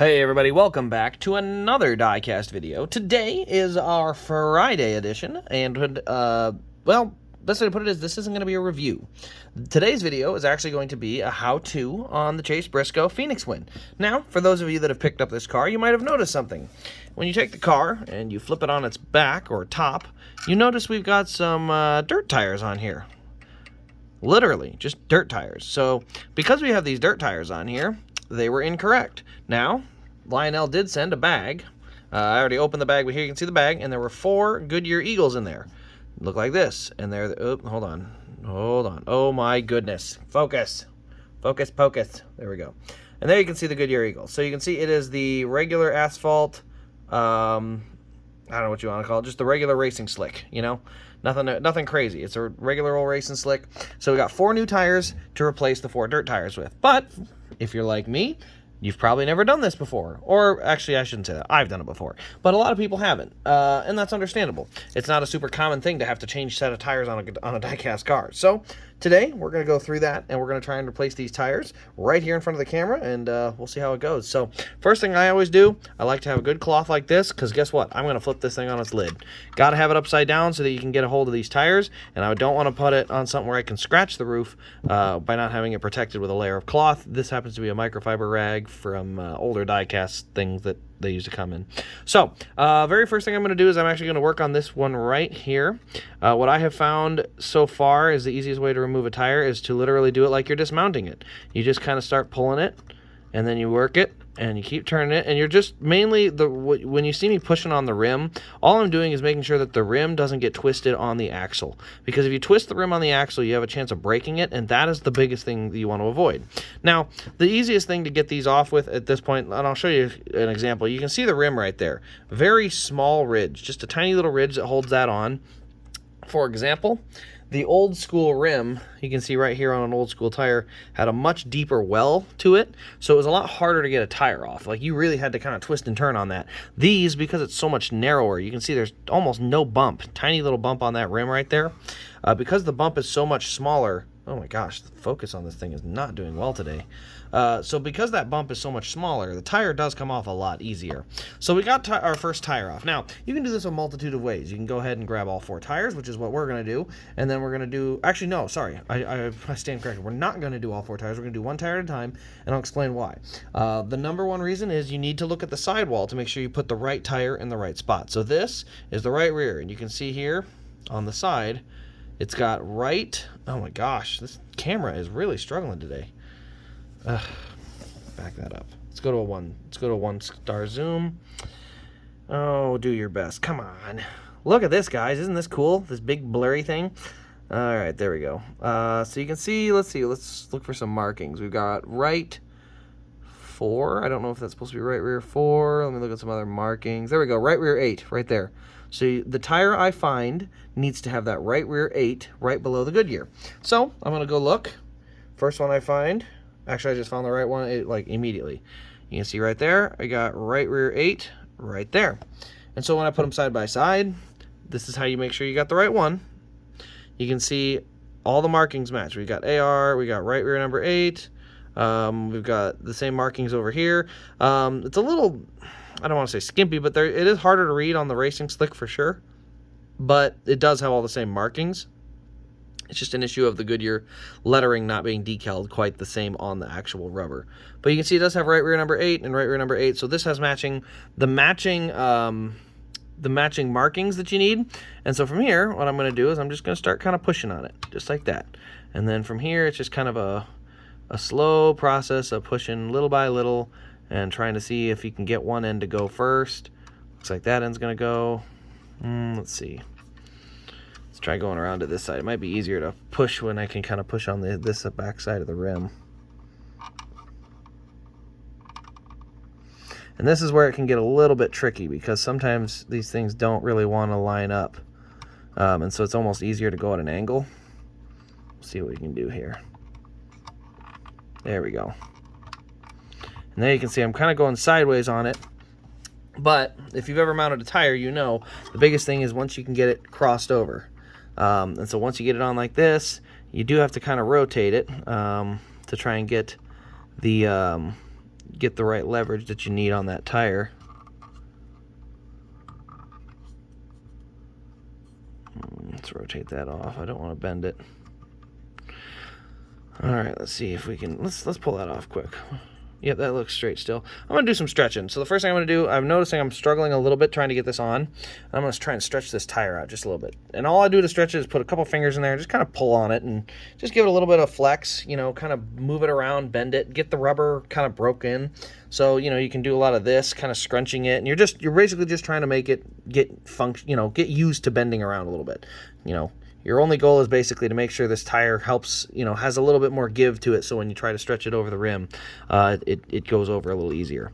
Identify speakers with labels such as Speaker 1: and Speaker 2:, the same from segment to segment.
Speaker 1: Hey everybody, welcome back to another Diecast video. Today is our Friday edition, and, well, best way to put it is this isn't going to be a review. Today's video is actually going to be a how-to on the Chase Briscoe Phoenix Win. Now, for those of you that have picked up this car, you might have noticed something. When you take the car and you flip it on its back or top, you notice we've got some dirt tires on here. Literally, just dirt tires. So, because we have these dirt tires on here, they were incorrect. Now, Lionel did send a bag. I already opened the bag, but here you can see the bag, and there were 4 Goodyear Eagles in there. Look like this, and they're, oh, hold on. Oh my goodness. Focus. Focus, pocus. There we go. And there you can see the Goodyear Eagles. So you can see it is the regular asphalt, I don't know what you want to call it, just the regular racing slick, you know? Nothing crazy. It's a regular old racing slick. So we got 4 new tires to replace the 4 dirt tires with. But if you're like me, you've probably never done this before. Or actually, I shouldn't say that. I've done it before. But a lot of people haven't. And that's understandable. It's not a super common thing to have to change a set of tires on a diecast car. So today, we're going to go through that, and we're going to try and replace these tires right here in front of the camera, and we'll see how it goes. So first thing I always do, I like to have a good cloth like this, because guess what? I'm going to flip this thing on its lid. Got to have it upside down so that you can get a hold of these tires, and I don't want to put it on something where I can scratch the roof by not having it protected with a layer of cloth. This happens to be a microfiber rag from older diecast things that they used to come in. So, very first thing I'm going to do is I'm actually going to work on this one right here. What I have found so far is the easiest way to remove a tire is to literally do it like you're dismounting it. You just kind of start pulling it, and then you work it, and you keep turning it, and you're just mainly, when you see me pushing on the rim, all I'm doing is making sure that the rim doesn't get twisted on the axle. Because if you twist the rim on the axle, you have a chance of breaking it, and that is the biggest thing that you want to avoid. Now, the easiest thing to get these off with at this point, and I'll show you an example. You can see the rim right there. Very small ridge, just a tiny little ridge that holds that on. For example, the old school rim, you can see right here on an old school tire, had a much deeper well to it, so it was a lot harder to get a tire off. Like, you really had to kind of twist and turn on that. These, because it's so much narrower, you can see there's almost no bump. Tiny little bump on that rim right there. Because the bump is so much smaller, oh my gosh, the focus on this thing is not doing well today. So because that bump is so much smaller, the tire does come off a lot easier. So we got our first tire off. Now, you can do this a multitude of ways. You can go ahead and grab all 4 tires, which is what we're going to do. And then we're going to do, actually, no, sorry, I stand corrected. We're not going to do all 4 tires. We're going to do 1 tire at a time, and I'll explain why. The number one reason is you need to look at the sidewall to make sure you put the right tire in the right spot. So this is the right rear, and you can see here on the side, it's got right, oh my gosh, this camera is really struggling today. Back that up. Let's go to a 1-star zoom. Oh, do your best. Come on. Look at this, guys. Isn't this cool? This big blurry thing. All right, there we go. So you can see, let's look for some markings. We've got right 4. I don't know if that's supposed to be right rear 4. Let me look at some other markings. There we go. Right rear 8 right there. So the tire I find needs to have that right rear 8 right below the Goodyear. So I'm going to go look. First one I find. Actually, I just found the right one, like, immediately. You can see right there, I got right rear 8 right there. And so when I put them side by side, this is how you make sure you got the right one. You can see all the markings match. We got AR, we got right rear number 8. We've got the same markings over here. It's a little, I don't want to say skimpy, but it is harder to read on the racing slick for sure. But it does have all the same markings. It's just an issue of the Goodyear lettering not being decaled quite the same on the actual rubber. But you can see it does have right rear number 8 and right rear number 8. So this has the matching markings that you need. And so from here, what I'm going to do is I'm just going to start kind of pushing on it, just like that. And then from here, it's just kind of a slow process of pushing little by little and trying to see if you can get one end to go first. Looks like that end's going to go. Let's see. Try going around to this side. It might be easier to push when I can kind of push on this back side of the rim. And this is where it can get a little bit tricky because sometimes these things don't really want to line up. And so it's almost easier to go at an angle. Let's see what we can do here. There we go. And there you can see I'm kind of going sideways on it. But if you've ever mounted a tire, you know the biggest thing is once you can get it crossed over. And so once you get it on like this, you do have to kind of rotate it to try and get the get the right leverage that you need on that tire. Let's rotate that off. I don't want to bend it. All right, let's see if we can, let's pull that off quick. Yep, that looks straight still. I'm going to do some stretching. So the first thing I'm going to do, I'm noticing I'm struggling a little bit trying to get this on. I'm going to try and stretch this tire out just a little bit. And all I do to stretch it is put a couple fingers in there and just kind of pull on it and just give it a little bit of flex, you know, kind of move it around, bend it, get the rubber kind of broken. So, you know, you can do a lot of this, kind of scrunching it, and you're basically just trying to make it get used to bending around a little bit, you know. Your only goal is basically to make sure this tire helps, you know, has a little bit more give to it, so when you try to stretch it over the rim, it goes over a little easier.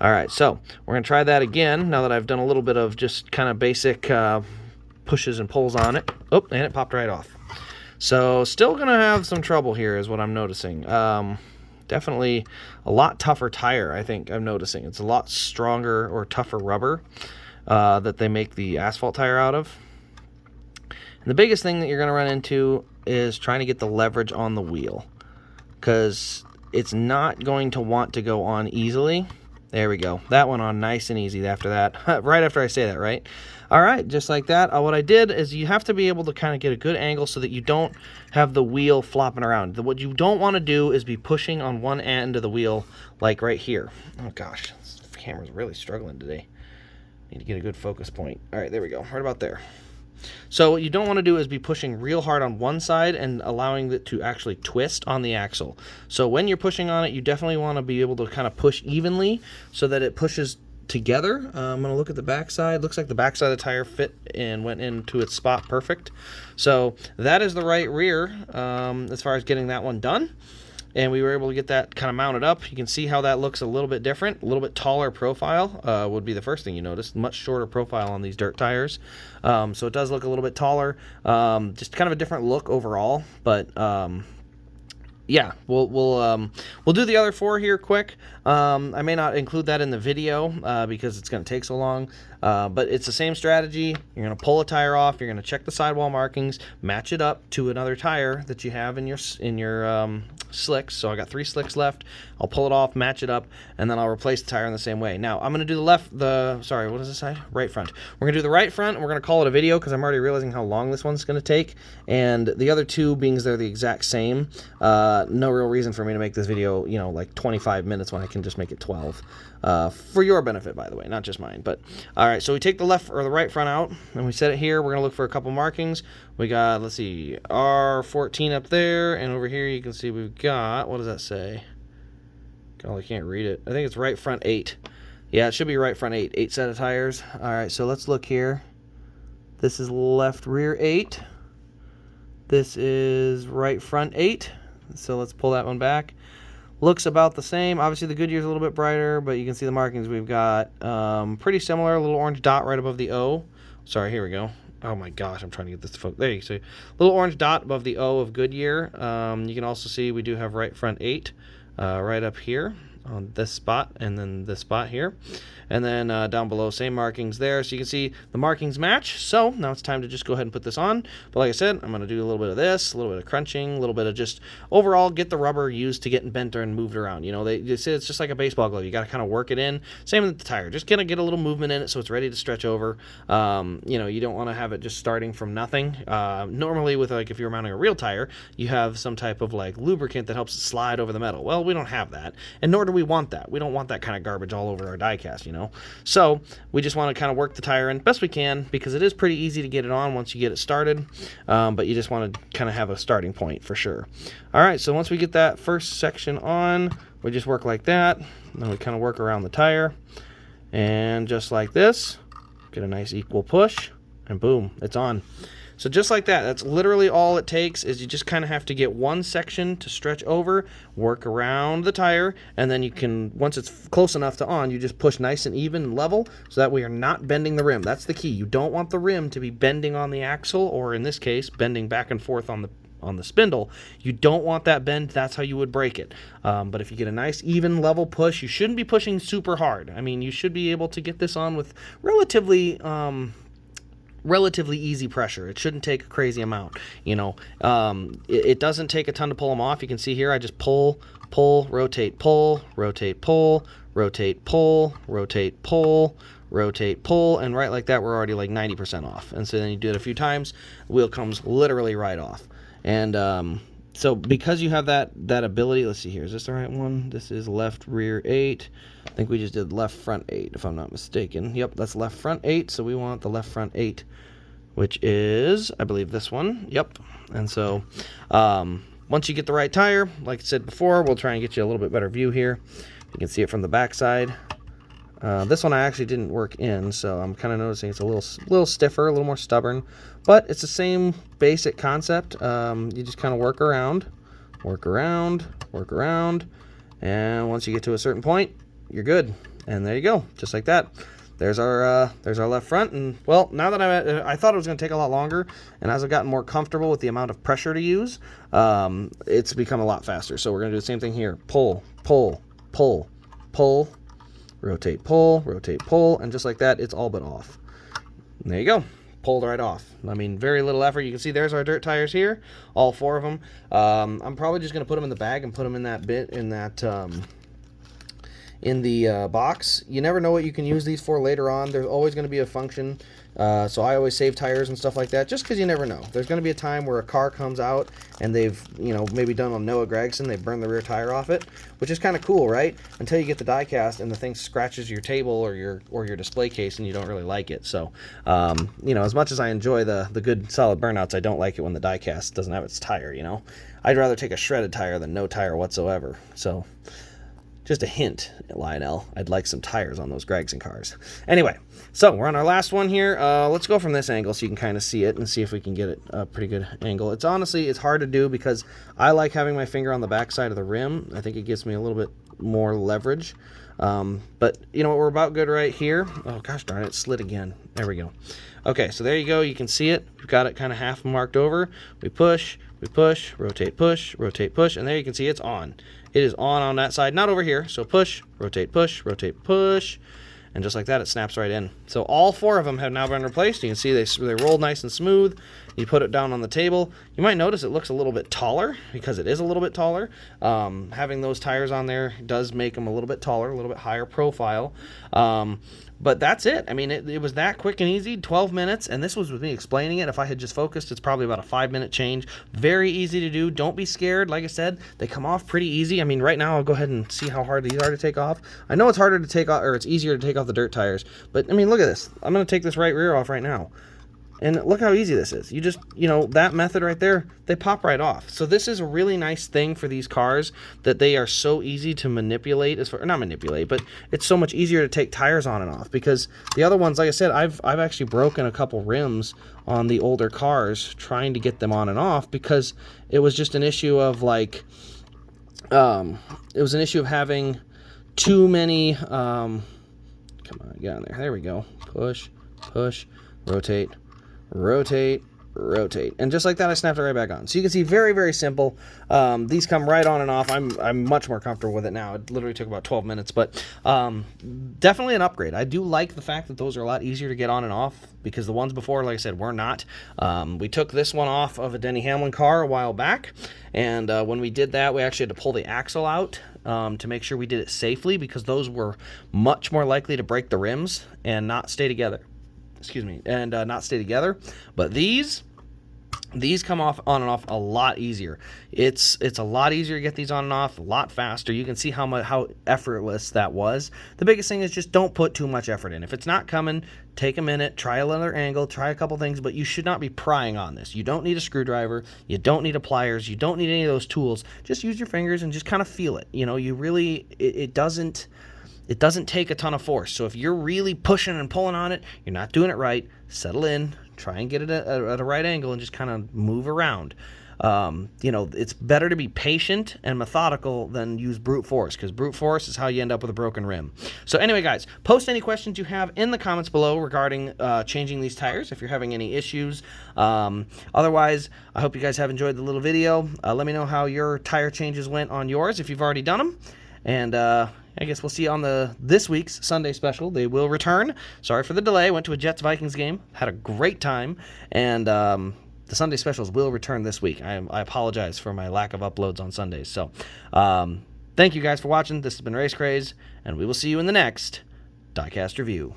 Speaker 1: All right, so we're going to try that again now that I've done a little bit of just kind of basic pushes and pulls on it. Oh, and it popped right off. So still going to have some trouble here is what I'm noticing. Definitely a lot tougher tire, I think I'm noticing. It's a lot stronger or tougher rubber that they make the asphalt tire out of. And the biggest thing that you're going to run into is trying to get the leverage on the wheel, because it's not going to want to go on easily. There we go. That went on nice and easy after that. Right after I say that, right? All right, just like that. What I did is you have to be able to kind of get a good angle so that you don't have the wheel flopping around. What you don't want to do is be pushing on one end of the wheel, like right here. Oh gosh, this camera's really struggling today. Need to get a good focus point. All right, there we go. Right about there. So what you don't want to do is be pushing real hard on one side and allowing it to actually twist on the axle. So when you're pushing on it, you definitely want to be able to kind of push evenly so that it pushes together. I'm going to look at the back side. Looks like the back side of the tire fit and went into its spot perfect. So that is the right rear as far as getting that one done. And we were able to get that kind of mounted up. You can see how that looks a little bit different. A little bit taller profile would be the first thing you notice. Much shorter profile on these dirt tires. So it does look a little bit taller. Just kind of a different look overall. But yeah, we'll do the other four here quick. I may not include that in the video because it's going to take so long. But it's the same strategy. You're going to pull a tire off. You're going to check the sidewall markings, match it up to another tire that you have in your slicks. So I got 3 slicks left. I'll pull it off, match it up, and then I'll replace the tire in the same way. Now I'm going to do what does this say? Right front. We're going to do the right front, and we're going to call it a video because I'm already realizing how long this one's going to take. And the other two, being they're the exact same, no real reason for me to make this video, you know, like 25 minutes when I can just make it 12. For your benefit, by the way, not just mine. But all right, so we take the left or the right front out, and we set it here. We're gonna look for a couple markings. We got, let's see, R14 up there, and over here you can see we've got, what does that say? Oh, I can't read it. I think it's right front 8. Yeah, it should be right front 8. 8 set of tires. All right, so let's look here. This is left rear 8. This is right front 8. So let's pull that one back. Looks about the same. Obviously the Goodyear's a little bit brighter, but you can see the markings we've got pretty similar. A little orange dot right above the O. Sorry, here we go. Oh my gosh, I'm trying to get this to focus. There you see. Little orange dot above the O of Goodyear. You can also see we do have right front 8 right up here on this spot, and then this spot here. And then down below, same markings there. So you can see the markings match. So now it's time to just go ahead and put this on. But like I said, I'm going to do a little bit of this, a little bit of crunching, a little bit of just overall get the rubber used to getting bent and moved around. You know, they say it's just like a baseball glove. You got to kind of work it in. Same with the tire. Just kind of get a little movement in it so it's ready to stretch over. You know, you don't want to have it just starting from nothing. Normally with like if you're mounting a real tire, you have some type of like lubricant that helps it slide over the metal. Well, we don't have that, and nor do we want that. We don't want that kind of garbage all over our diecast, you know. So we just want to kind of work the tire in best we can, because it is pretty easy to get it on once you get it started, but you just want to kind of have a starting point for sure. All right, so once we get that first section on, we just work like that. Then we kind of work around the tire, and just like this, get a nice equal push, and boom, it's on. So just like that, that's literally all it takes. Is you just kind of have to get one section to stretch over, work around the tire, and then you can, once it's close enough to on, you just push nice and even and level, so that way you're not bending the rim. That's the key. You don't want the rim to be bending on the axle, or in this case, bending back and forth on the spindle. You don't want that bend. That's how you would break it. But if you get a nice even level push, you shouldn't be pushing super hard. I mean, you should be able to get this on with relatively relatively easy pressure. It shouldn't take a crazy amount, you know. It doesn't take a ton to pull them off. You can see here I just pull, rotate, pull, rotate, pull, rotate, pull, rotate, pull, rotate, pull, and right like that we're already like 90% off. And so then you do it a few times, the wheel comes literally right off. And so because you have that ability, let's see here, is this the right one? This is left rear 8. I think we just did left front 8 if I'm not mistaken. Yep, that's left front 8, so we want the left front 8, which is, I believe, this one. Yep. And so once you get the right tire, like I said before, we'll try and get you a little bit better view here. You can see it from the back side. This one I actually didn't work in, so I'm kind of noticing it's a little stiffer, a little more stubborn, but it's the same basic concept. You just kind of work around, and once you get to a certain point, you're good. And there you go, just like that. There's our left front. And well, now that I thought it was going to take a lot longer, and as I've gotten more comfortable with the amount of pressure to use, it's become a lot faster. So we're going to do the same thing here: pull, pull, pull, pull. Rotate, pull, and just like that, it's all but off. And there you go, pulled right off. I mean, very little effort. You can see there's our dirt tires here, all 4 of them. I'm probably just going to put them in the bag and put them in that in the box. You never know what you can use these for later on. There's always going to be a function. So I always save tires and stuff like that, just because you never know. There's going to be a time where a car comes out and they've, you know, maybe done on Noah Gragson, they burned the rear tire off it, which is kind of cool, right? Until you get the diecast and the thing scratches your table or your display case and you don't really like it. So, you know, as much as I enjoy the good solid burnouts, I don't like it when the diecast doesn't have its tire, you know? I'd rather take a shredded tire than no tire whatsoever. So, just a hint, Lionel, I'd like some tires on those Gragson cars. Anyway, so we're on our last one here. Let's go from this angle so you can kind of see it and see if we can get it a pretty good angle. It's honestly hard to do because I like having my finger on the back side of the rim. I think it gives me a little bit more leverage. But you know what, we're about good right here. Oh gosh darn it, slid again. There we go. Okay, so there you go. You can see it. We've got it kind of half marked over. We push, rotate, push, and there you can see it's on. It is on that side, not over here. So push, rotate, push, and just like that, it snaps right in. So all 4 of them have now been replaced. You can see they roll nice and smooth. You put it down on the table. You might notice it looks a little bit taller because it is a little bit taller. Having those tires on there does make them a little bit taller, a little bit higher profile. But that's it. I mean, it was that quick and easy, 12 minutes, and this was with me explaining it. If I had just focused, it's probably about a 5-minute change. Very easy to do. Don't be scared. Like I said, they come off pretty easy. I mean, right now, I'll go ahead and see how hard these are to take off. I know it's harder to take off, or it's easier to take off the dirt tires, but I mean, look at this. I'm going to take this right rear off right now. And look how easy this is. You just, you know, that method right there, they pop right off. So this is a really nice thing for these cars, that they are so easy to manipulate, not manipulate, but it's so much easier to take tires on and off, because the other ones, like I said, I've actually broken a couple rims on the older cars trying to get them on and off, because it was just an issue of like, it was an issue of having too many, come on, get on there we go, push, rotate, and just like that, I snapped it right back on. So you can see, very, very simple. These come right on and off. I'm much more comfortable with it now. It literally took about 12 minutes, but definitely an upgrade. I do like the fact that those are a lot easier to get on and off, because the ones before, like I said, were not. We took this one off of a Denny Hamlin car a while back, and when we did that, we actually had to pull the axle out to make sure we did it safely, because those were much more likely to break the rims and not stay together. Not stay together. But these come off on and off a lot easier. It's a lot easier to get these on and off, a lot faster. You can see how effortless that was. The biggest thing is just don't put too much effort in. If it's not coming, take a minute, try another angle, try a couple things, but you should not be prying on this. You don't need a screwdriver, you don't need a pliers, you don't need any of those tools. Just use your fingers and just kind of feel it. You know, you really, it doesn't take a ton of force. So if you're really pushing and pulling on it, you're not doing it right. Settle in, try and get it at a right angle, and just kind of move around. You know, it's better to be patient and methodical than use brute force, because brute force is how you end up with a broken rim. So anyway, guys, post any questions you have in the comments below regarding changing these tires, if you're having any issues. Otherwise, I hope you guys have enjoyed the little video. Let me know how your tire changes went on yours, if you've already done them. And I guess we'll see you on this week's Sunday special. They will return. Sorry for the delay. Went to a Jets-Vikings game. Had a great time. And the Sunday specials will return this week. I apologize for my lack of uploads on Sundays. So thank you guys for watching. This has been Race Craze, and we will see you in the next Diecast review.